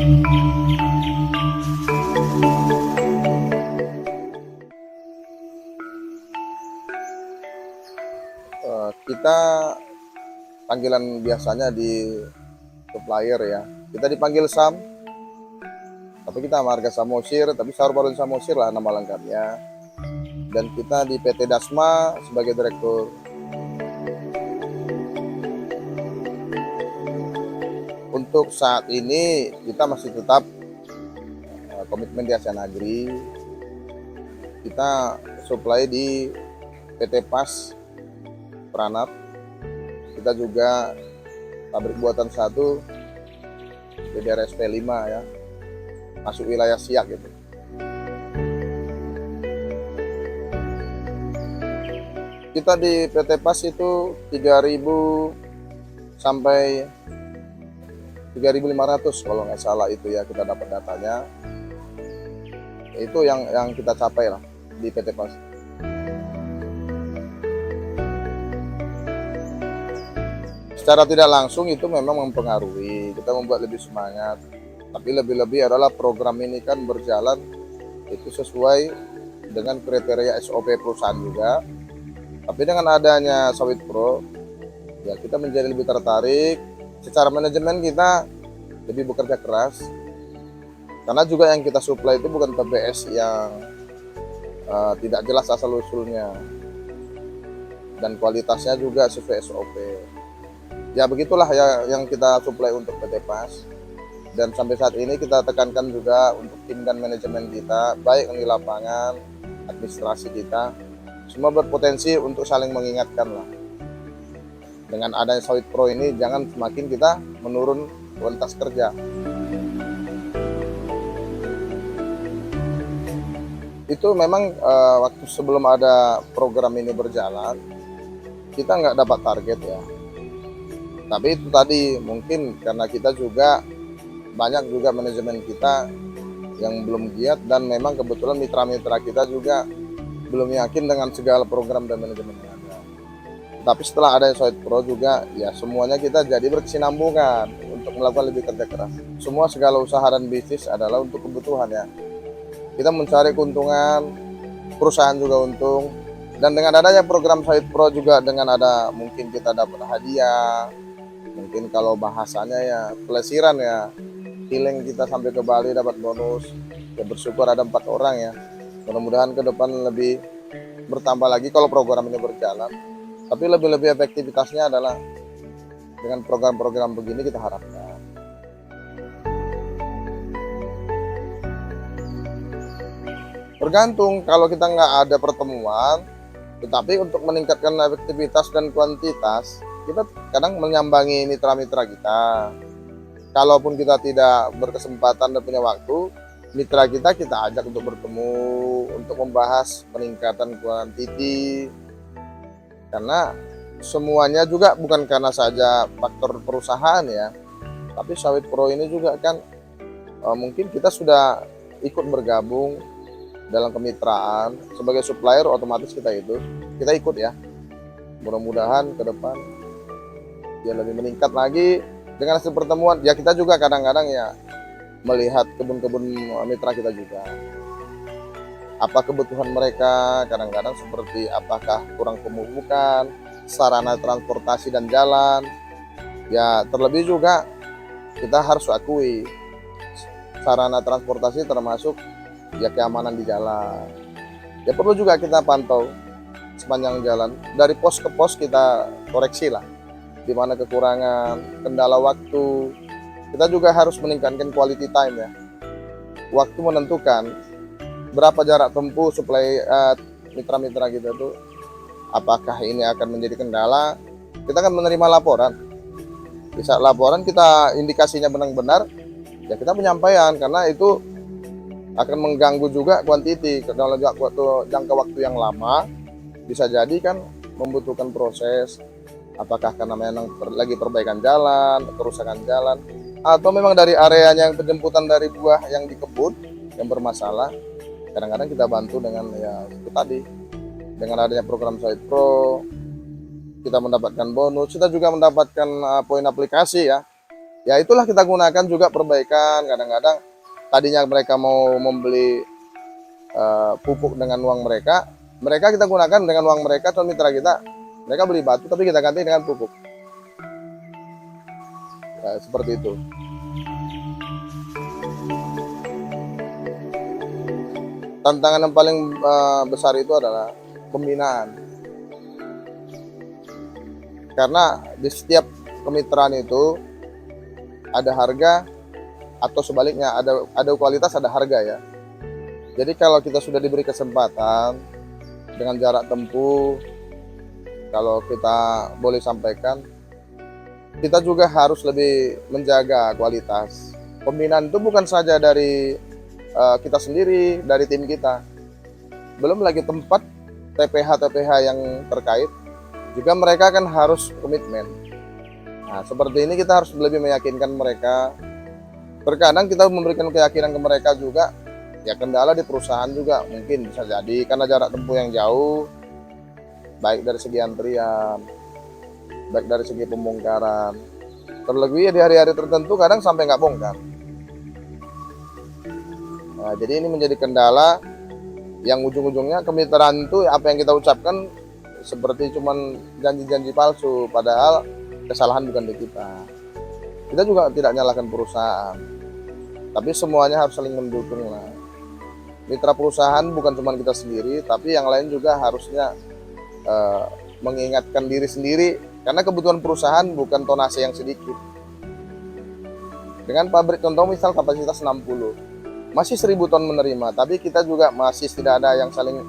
Kita panggilan biasanya di supplier ya, kita dipanggil Sam, tapi kita marga Samosir, tapi Saur Baru Samosir lah nama lengkapnya. Dan kita di PT Dasma sebagai direktur. Untuk saat ini kita masih tetap komitmen di Asian Agri. Kita supply di PT PAS Pranap. Kita juga pabrik buatan satu di daerah SP5 ya, masuk wilayah Siak gitu. Kita di PT PAS itu 3.000 sampai 3.500 kalau nggak salah itu ya, kita dapat datanya. Itu yang kita capai lah di PT PAS. Secara tidak langsung itu memang mempengaruhi, kita membuat lebih semangat. Tapi lebih-lebih adalah program ini kan berjalan itu sesuai dengan kriteria SOP perusahaan juga. Tapi dengan adanya Sawit Pro, ya kita menjadi lebih tertarik. Secara manajemen kita lebih bekerja keras. Karena juga yang kita supply itu bukan TBS yang tidak jelas asal-usulnya. Dan kualitasnya juga sesuai SOP. Ya begitulah ya yang kita supply untuk PT PAS. Dan sampai saat ini kita tekankan juga untuk tim dan manajemen kita, baik di lapangan, administrasi kita, semua berpotensi untuk saling mengingatkan lah. Dengan adanya Sawit Pro ini jangan semakin kita menurun kualitas kerja. Itu memang waktu sebelum ada program ini berjalan, kita nggak dapat target ya. Tapi itu tadi mungkin karena kita juga banyak juga manajemen kita yang belum giat, dan memang kebetulan mitra-mitra kita juga belum yakin dengan segala program dan manajemen yang ada. Tapi setelah ada Sawit Pro juga ya semuanya kita jadi berkesinambungan untuk melakukan lebih kerja keras. Semua segala usaha dan bisnis adalah untuk kebutuhan ya. Kita mencari keuntungan, perusahaan juga untung, dan dengan adanya program Sawit Pro juga dengan ada mungkin kita dapat hadiah. Mungkin kalau bahasanya ya pelesiran ya, healing kita sampai ke Bali dapat bonus. Ya bersyukur ada 4 orang ya. Mudah-mudahan ke depan lebih bertambah lagi kalau program ini berjalan. Tapi lebih-lebih efektivitasnya adalah dengan program-program begini kita harapkan. Tergantung kalau kita nggak ada pertemuan, tetapi untuk meningkatkan efektivitas dan kuantitas, kita kadang menyambangi mitra-mitra kita. Kalaupun kita tidak berkesempatan dan punya waktu, mitra kita ajak untuk bertemu, untuk membahas peningkatan kuantiti. Karena semuanya juga bukan karena saja faktor perusahaan ya, tapi Sawit Pro ini juga kan mungkin kita sudah ikut bergabung dalam kemitraan sebagai supplier, otomatis kita ikut ya. Mudah-mudahan ke depan ya lebih meningkat lagi dengan hasil pertemuan. Ya kita juga kadang-kadang ya melihat kebun-kebun mitra kita juga, apa kebutuhan mereka, kadang-kadang seperti apakah kurang pemupukan, sarana transportasi dan jalan. Ya terlebih juga kita harus akui sarana transportasi termasuk ya keamanan di jalan. Ya perlu juga kita pantau sepanjang jalan, dari pos ke pos kita koreksi lah di mana kekurangan, kendala waktu. Kita juga harus meningkatkan quality time ya. Waktu menentukan berapa jarak tempuh supply mitra-mitra kita tuh. Apakah ini akan menjadi kendala? Kita akan menerima laporan. Bisa laporan kita indikasinya benar-benar, ya kita penyampaian, karena itu akan mengganggu juga kuantiti. Dalam jangka waktu yang lama bisa jadi kan membutuhkan proses. Apakah karena memang lagi perbaikan jalan, kerusakan jalan, atau memang dari areanya yang penjemputan dari buah yang di kebun yang bermasalah. Kadang-kadang kita bantu dengan ya itu tadi, dengan adanya program Sawit Pro kita mendapatkan bonus, kita juga mendapatkan poin aplikasi ya. Ya itulah kita gunakan juga perbaikan. Kadang-kadang tadinya mereka mau membeli pupuk dengan uang mereka, mereka kita gunakan dengan uang mereka atau mitra kita, mereka beli batu tapi kita ganti dengan pupuk. Ya, seperti itu. Tantangan yang paling besar itu adalah pembinaan. Karena di setiap kemitraan itu ada harga atau sebaliknya ada kualitas ada harga ya. Jadi kalau kita sudah diberi kesempatan dengan jarak tempuh, kalau kita boleh sampaikan, kita juga harus lebih menjaga kualitas. Pembinaan itu bukan saja dari kita sendiri, dari tim kita. Belum lagi tempat TPH yang terkait, juga mereka kan harus komitmen. Nah, seperti ini kita harus lebih meyakinkan mereka. Terkadang kita memberikan keyakinan ke mereka juga, ya kendala di perusahaan juga mungkin bisa jadi karena jarak tempuh yang jauh, baik dari segi antrian, baik dari segi pembongkaran. Terlebih ya di hari-hari tertentu kadang sampai nggak bongkar. Nah, jadi ini menjadi kendala yang ujung-ujungnya kemitraan itu apa yang kita ucapkan seperti cuman janji-janji palsu, padahal kesalahan bukan di kita. Kita juga tidak nyalahkan perusahaan, tapi semuanya harus saling mendukung lah. Mitra perusahaan bukan cuma kita sendiri, tapi yang lain juga harusnya mengingatkan diri sendiri, karena kebutuhan perusahaan bukan tonase yang sedikit. Dengan pabrik contoh misal kapasitas 60, masih 1000 ton menerima, tapi kita juga masih tidak ada yang saling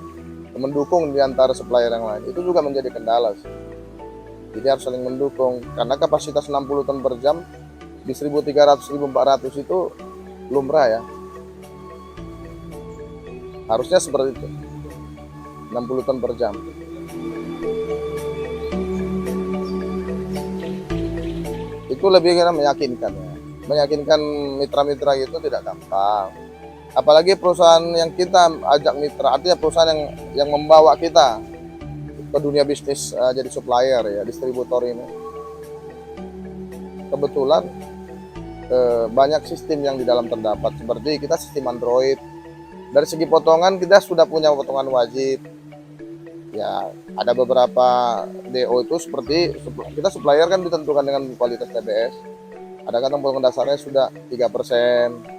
mendukung di antara supplier yang lain. Itu juga menjadi kendala sih. Jadi harus saling mendukung, karena kapasitas 60 ton per jam di 1300-1400 itu lumrah ya. Harusnya seperti itu, 60 ton per jam. Itu lebih kira meyakinkan ya. Meyakinkan mitra-mitra itu tidak gampang. Apalagi perusahaan yang kita ajak mitra, artinya perusahaan yang membawa kita ke dunia bisnis jadi supplier ya, distributor ini. Kebetulan banyak sistem yang di dalam terdapat, seperti kita sistem Android. Dari segi potongan kita sudah punya potongan wajib. Ya, ada beberapa DO itu seperti kita supplier kan ditentukan dengan kualitas TBS. Ada kadang potongan dasarnya sudah 3%.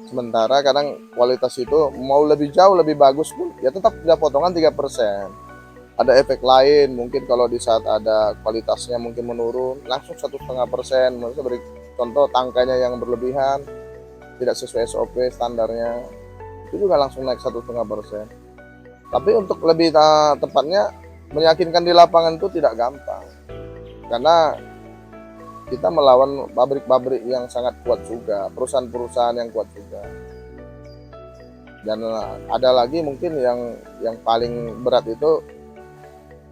Sementara kadang kualitas itu mau lebih jauh lebih bagus pun ya tetap tidak potongan 3%. Ada efek lain, mungkin kalau di saat ada kualitasnya mungkin menurun langsung 1,5%. Maksudnya beri contoh tangkainya yang berlebihan tidak sesuai SOP standarnya, itu juga langsung naik 1,5%. Tapi untuk lebih tepatnya meyakinkan di lapangan itu tidak gampang, karena kita melawan pabrik-pabrik yang sangat kuat juga, perusahaan-perusahaan yang kuat juga. Dan ada lagi mungkin yang paling berat itu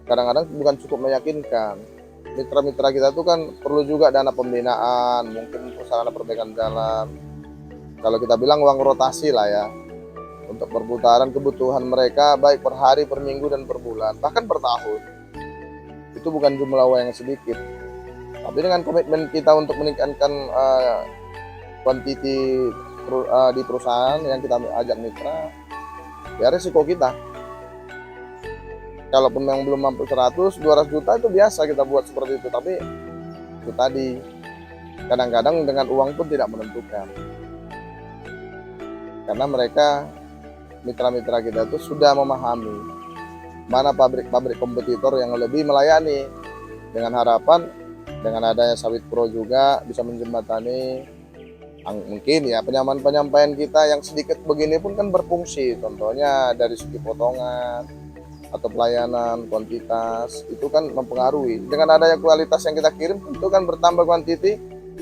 kadang-kadang bukan cukup meyakinkan. Mitra-mitra kita tuh kan perlu juga dana pembinaan, mungkin sarana perbaikan jalan. Kalau kita bilang uang rotasi lah ya, untuk perputaran kebutuhan mereka baik per hari, per minggu, dan per bulan, bahkan per tahun. Itu bukan jumlah uang yang sedikit. Tapi dengan komitmen kita untuk meningkatkan kuantiti di perusahaan yang kita ajak mitra, ya resiko kita. Kalaupun yang belum mampu 100, 200 juta itu biasa kita buat seperti itu. Tapi itu tadi, kadang-kadang dengan uang pun tidak menentukan. Karena mereka, mitra-mitra kita itu sudah memahami mana pabrik-pabrik kompetitor yang lebih melayani, dengan harapan dengan adanya Sawit Pro juga bisa menjembatani mungkin ya penyampaian kita yang sedikit begini pun kan berfungsi. Contohnya dari segi potongan atau pelayanan, kuantitas itu kan mempengaruhi. Dengan adanya kualitas yang kita kirim tentu kan bertambah kuantiti,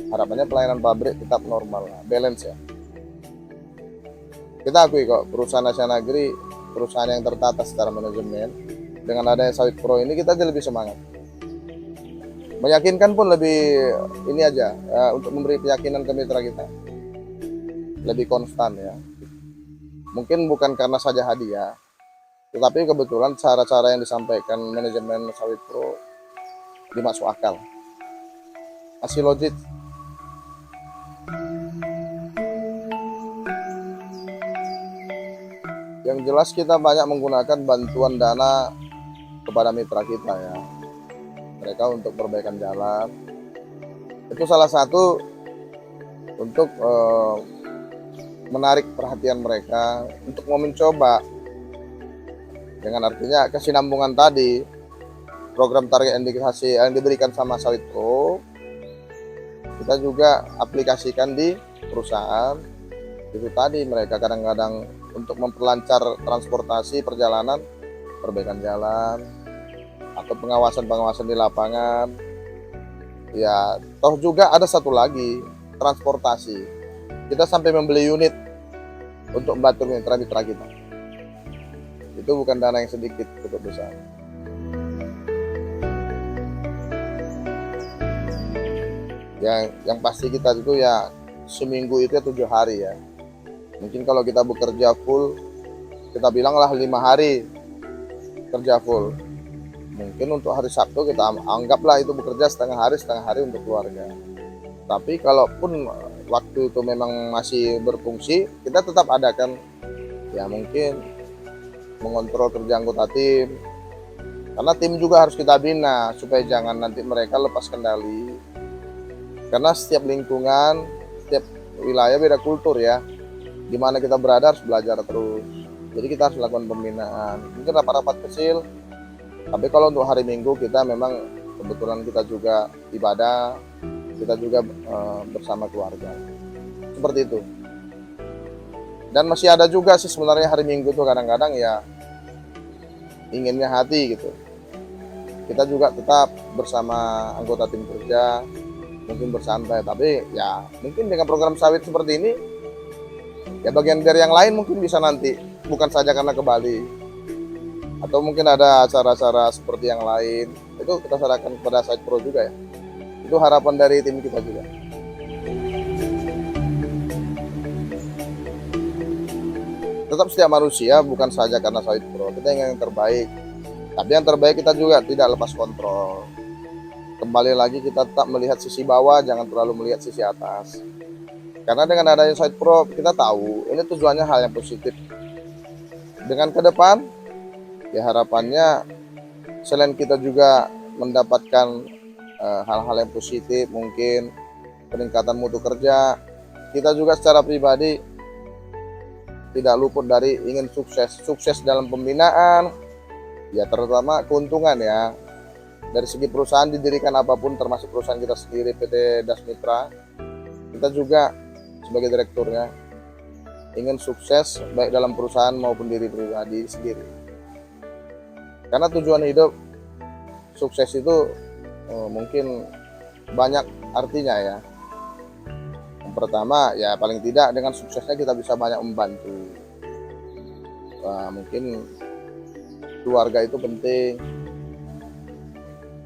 harapannya pelayanan pabrik tetap normal, balance ya. Kita akui kok perusahaan Asia Negeri perusahaan yang tertata secara manajemen. Dengan adanya Sawit Pro ini kita jadi lebih semangat. Meyakinkan pun lebih ini aja untuk memberi keyakinan ke mitra kita lebih konstan ya. Mungkin bukan karena saja hadiah, tetapi kebetulan cara-cara yang disampaikan manajemen Sawit Pro dimasuk akal, masih logik. Yang jelas kita banyak menggunakan bantuan dana kepada mitra kita ya. Mereka untuk perbaikan jalan. Itu salah satu untuk menarik perhatian mereka untuk mau mencoba. Dengan artinya kesinambungan tadi, program target indikasi yang diberikan sama Sawit Pro, kita juga aplikasikan di perusahaan. Itu tadi mereka kadang-kadang untuk memperlancar transportasi perjalanan, perbaikan jalan, atau pengawasan di lapangan. Ya, toh juga ada satu lagi, transportasi. Kita sampai membeli unit untuk membantu mitra-mitra kita. Itu bukan dana yang sedikit, cukup besar. Yang pasti kita itu ya seminggu itu ya 7 hari ya. Mungkin kalau kita bekerja full, kita bilanglah 5 hari kerja full. Mungkin untuk hari Sabtu kita anggaplah itu bekerja setengah hari untuk keluarga. Tapi kalaupun waktu itu memang masih berfungsi, kita tetap adakan ya mungkin mengontrol kerja anggota tim. Karena tim juga harus kita bina supaya jangan nanti mereka lepas kendali. Karena setiap lingkungan, setiap wilayah beda kultur ya. Di mana kita berada harus belajar terus. Jadi kita harus lakukan pembinaan. Mungkin rapat-rapat kecil. Tapi kalau untuk hari Minggu kita memang kebetulan kita juga ibadah, kita juga bersama keluarga. Seperti itu. Dan masih ada juga sih sebenarnya hari Minggu tuh kadang-kadang ya inginnya hati gitu. Kita juga tetap bersama anggota tim kerja, mungkin bersantai, tapi ya mungkin dengan program sawit seperti ini ya bagian dari yang lain mungkin bisa nanti, bukan saja karena ke Bali, atau mungkin ada acara-acara seperti yang lain, itu kita serahkan kepada Sawit Pro juga ya. Itu harapan dari tim kita juga. Tetap setiap manusia bukan saja karena Sawit Pro, kita ingin yang terbaik, tapi yang terbaik kita juga tidak lepas kontrol. Kembali lagi kita tetap melihat sisi bawah, jangan terlalu melihat sisi atas. Karena dengan adanya Sawit Pro kita tahu ini tujuannya hal yang positif. Dengan ke depan ya harapannya selain kita juga mendapatkan hal-hal yang positif, mungkin peningkatan mutu kerja, kita juga secara pribadi tidak luput dari ingin sukses dalam pembinaan, ya terutama keuntungan ya. Dari segi perusahaan didirikan apapun, termasuk perusahaan kita sendiri PT Das Mitra, kita juga sebagai direkturnya ingin sukses baik dalam perusahaan maupun diri pribadi sendiri. Karena tujuan hidup sukses itu mungkin banyak artinya ya. Yang pertama ya paling tidak dengan suksesnya kita bisa banyak membantu. Mungkin keluarga itu penting.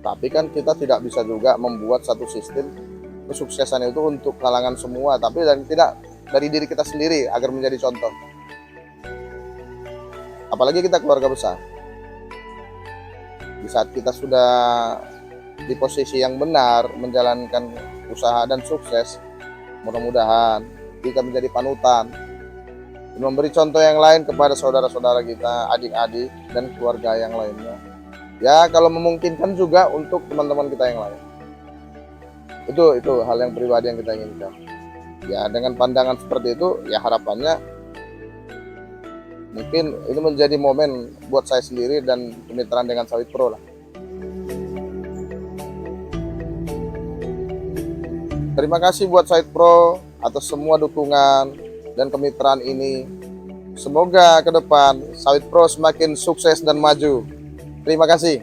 Tapi kan kita tidak bisa juga membuat satu sistem kesuksesan itu untuk kalangan semua, tapi tidak dari diri kita sendiri agar menjadi contoh. Apalagi kita keluarga besar. Di saat kita sudah di posisi yang benar menjalankan usaha dan sukses, mudah-mudahan kita menjadi panutan, memberi contoh yang lain kepada saudara-saudara kita, adik-adik dan keluarga yang lainnya. Ya kalau memungkinkan juga untuk teman-teman kita yang lain. Itu hal yang pribadi yang kita inginkan. Ya dengan pandangan seperti itu ya harapannya mungkin ini menjadi momen buat saya sendiri dan kemitraan dengan Sawit Pro lah. Terima kasih buat Sawit Pro atas semua dukungan dan kemitraan ini. Semoga ke depan Sawit Pro semakin sukses dan maju. Terima kasih.